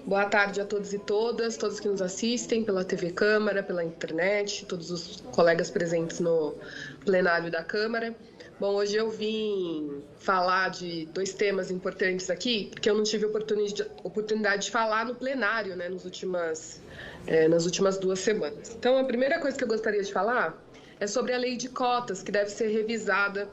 Boa tarde a todos e todas, todos que nos assistem pela TV Câmara, pela internet, todos os colegas presentes no plenário da Câmara. Bom, hoje eu vim falar de dois temas importantes aqui, porque eu não tive oportunidade de falar no plenário, né, nas últimas 2 semanas. Então, a primeira coisa que eu gostaria de falar é sobre a lei de cotas, que deve ser revisada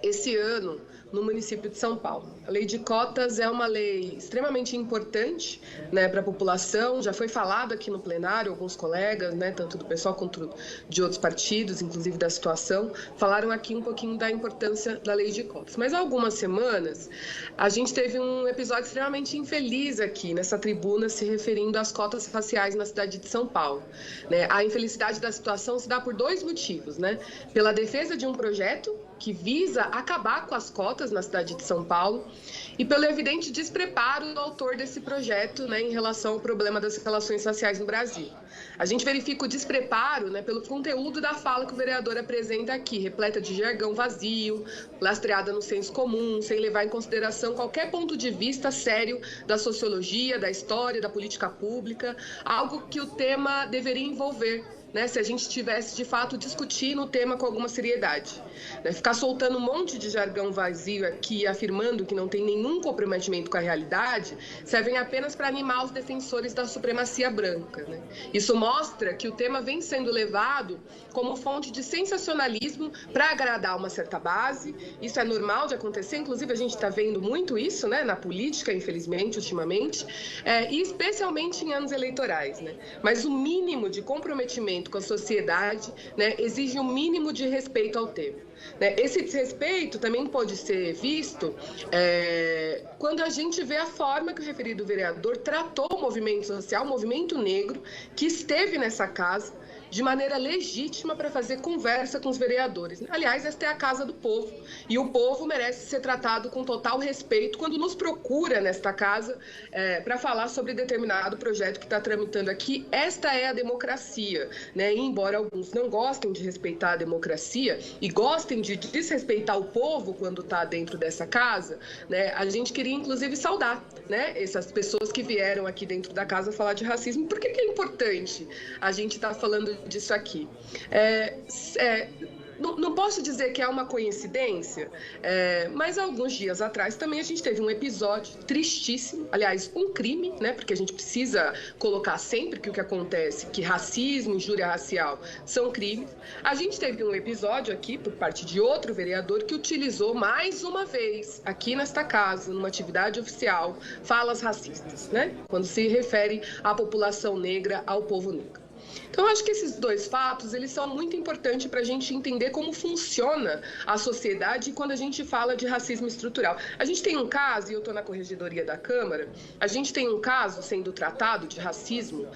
esse ano no município de São Paulo. A lei de cotas é uma lei extremamente importante, né, para a população. Já foi falado aqui no plenário, alguns colegas, né, tanto do pessoal quanto de outros partidos, inclusive da situação, falaram aqui um pouquinho da importância da lei de cotas. Mas há algumas semanas a gente teve um episódio extremamente infeliz aqui nessa tribuna se referindo às cotas raciais na cidade de São Paulo, né? A infelicidade da situação se dá por 2 motivos, né? Pela defesa de um projeto que visa acabar com as cotas na cidade de São Paulo e pelo evidente despreparo do autor desse projeto, né, em relação ao problema das relações raciais no Brasil. A gente verifica o despreparo, né, pelo conteúdo da fala que o vereador apresenta aqui, repleta de jargão vazio, lastreada no senso comum, sem levar em consideração qualquer ponto de vista sério da sociologia, da história, da política pública, algo que o tema deveria envolver, né, se a gente tivesse, de fato, discutindo o tema com alguma seriedade. Né, ficar soltando um monte de jargão vazio aqui, afirmando que não tem nenhum comprometimento com a realidade, servem apenas para animar os defensores da supremacia branca. Né? Isso mostra que o tema vem sendo levado como fonte de sensacionalismo para agradar uma certa base. Isso é normal de acontecer, inclusive a gente está vendo muito isso, né, na política, infelizmente, ultimamente, e especialmente em anos eleitorais. Né? Mas o mínimo de comprometimento com a sociedade, né, exige um mínimo de respeito ao tema. Esse desrespeito também pode ser visto quando a gente vê a forma que o referido vereador tratou o movimento social, o movimento negro, que esteve nessa casa de maneira legítima para fazer conversa com os vereadores. Aliás, esta é a casa do povo e o povo merece ser tratado com total respeito quando nos procura nesta casa para falar sobre determinado projeto que está tramitando aqui. Esta é a democracia, né? E embora alguns não gostem de respeitar a democracia e gostem de desrespeitar o povo quando está dentro dessa casa, né, a gente queria inclusive saudar, né, essas pessoas que vieram aqui dentro da casa falar de racismo. Por que é importante a gente estar falando disso aqui? Não posso dizer que é uma coincidência, mas há alguns dias atrás também a gente teve um episódio tristíssimo, aliás, um crime, né? Porque a gente precisa colocar sempre que o que acontece, que racismo, injúria racial são crimes. A gente teve um episódio aqui por parte de outro vereador que utilizou mais uma vez aqui nesta casa, numa atividade oficial, falas racistas, né? Quando se refere à população negra, ao povo negro. Então, eu acho que esses 2 fatos, eles são muito importantes para a gente entender como funciona a sociedade quando a gente fala de racismo estrutural. A gente tem um caso, e eu estou na corregedoria da Câmara, a gente tem um caso sendo tratado de racismo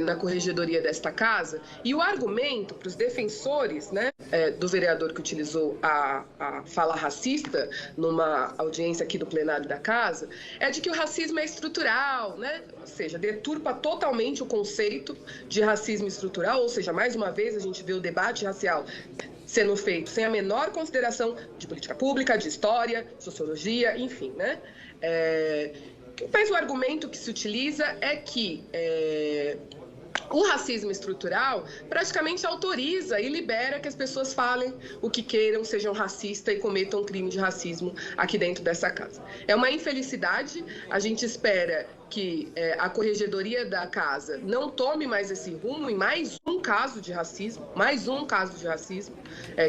na corregedoria desta casa, e o argumento para os defensores, né, do vereador que utilizou a fala racista numa audiência aqui do plenário da casa, é de que o racismo é estrutural, né? Ou seja, deturpa totalmente o conceito de racismo estrutural, ou seja, mais uma vez a gente vê o debate racial sendo feito sem a menor consideração de política pública, de história, sociologia, enfim, né? Mas o argumento que se utiliza é que o racismo estrutural praticamente autoriza e libera que as pessoas falem o que queiram, sejam racistas e cometam um crime de racismo aqui dentro dessa casa. É uma infelicidade, a gente espera que a corregedoria da casa não tome mais esse rumo em mais um caso de racismo,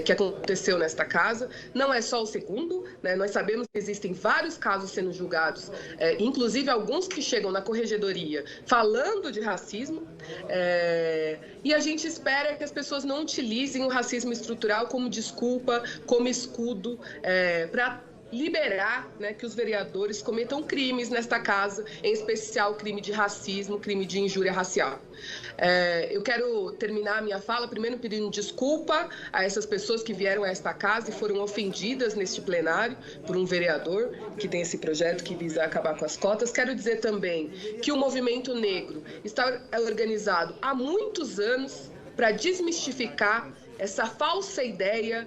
que aconteceu nesta casa. Não é só o segundo, né? Nós sabemos que existem vários casos sendo julgados, inclusive alguns que chegam na corregedoria falando de racismo, e a gente espera que as pessoas não utilizem o racismo estrutural como desculpa, como escudo, para liberar, né, que os vereadores cometam crimes nesta casa, em especial crime de racismo, crime de injúria racial. Eu quero terminar a minha fala primeiro pedindo desculpa a essas pessoas que vieram a esta casa e foram ofendidas neste plenário por um vereador que tem esse projeto que visa acabar com as cotas. Quero dizer também que o movimento negro está organizado há muitos anos para desmistificar essa falsa ideia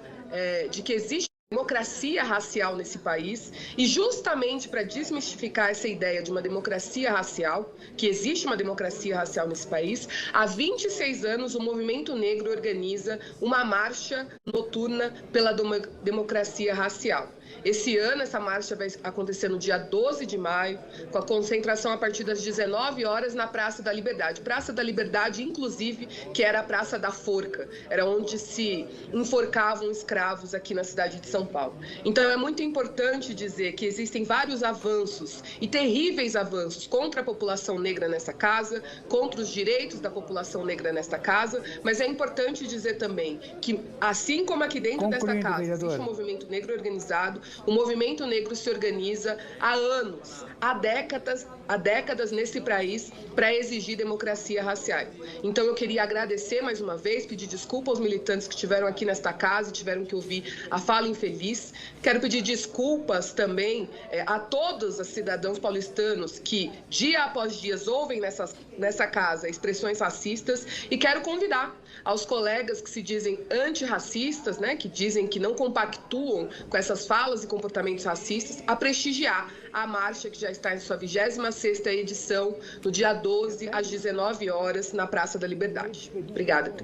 de que existe democracia racial nesse país, e justamente para desmistificar essa ideia de uma democracia racial, que existe uma democracia racial nesse país, há 26 anos o movimento negro organiza uma marcha noturna pela democracia racial. Esse ano, essa marcha vai acontecer no dia 12 de maio, com a concentração a partir das 19 horas na Praça da Liberdade. Praça da Liberdade, inclusive, que era a Praça da Forca, era onde se enforcavam escravos aqui na cidade de São Paulo. Então, é muito importante dizer que existem vários avanços e terríveis avanços contra a população negra nessa casa, contra os direitos da população negra nesta casa, mas é importante dizer também que, assim como aqui dentro desta casa existe um movimento negro organizado, o movimento negro se organiza há anos, há décadas nesse país para exigir democracia racial. Então eu queria agradecer mais uma vez, pedir desculpa aos militantes que estiveram aqui nesta casa e tiveram que ouvir a fala infeliz. Quero pedir desculpas também a todos os cidadãos paulistanos que dia após dia ouvem nessa casa expressões racistas, e quero convidar aos colegas que se dizem antirracistas, né, que dizem que não compactuam com essas falas e comportamentos racistas, a prestigiar a marcha que já está em sua 26ª edição, no dia 12, às 19 horas, na Praça da Liberdade. Obrigada.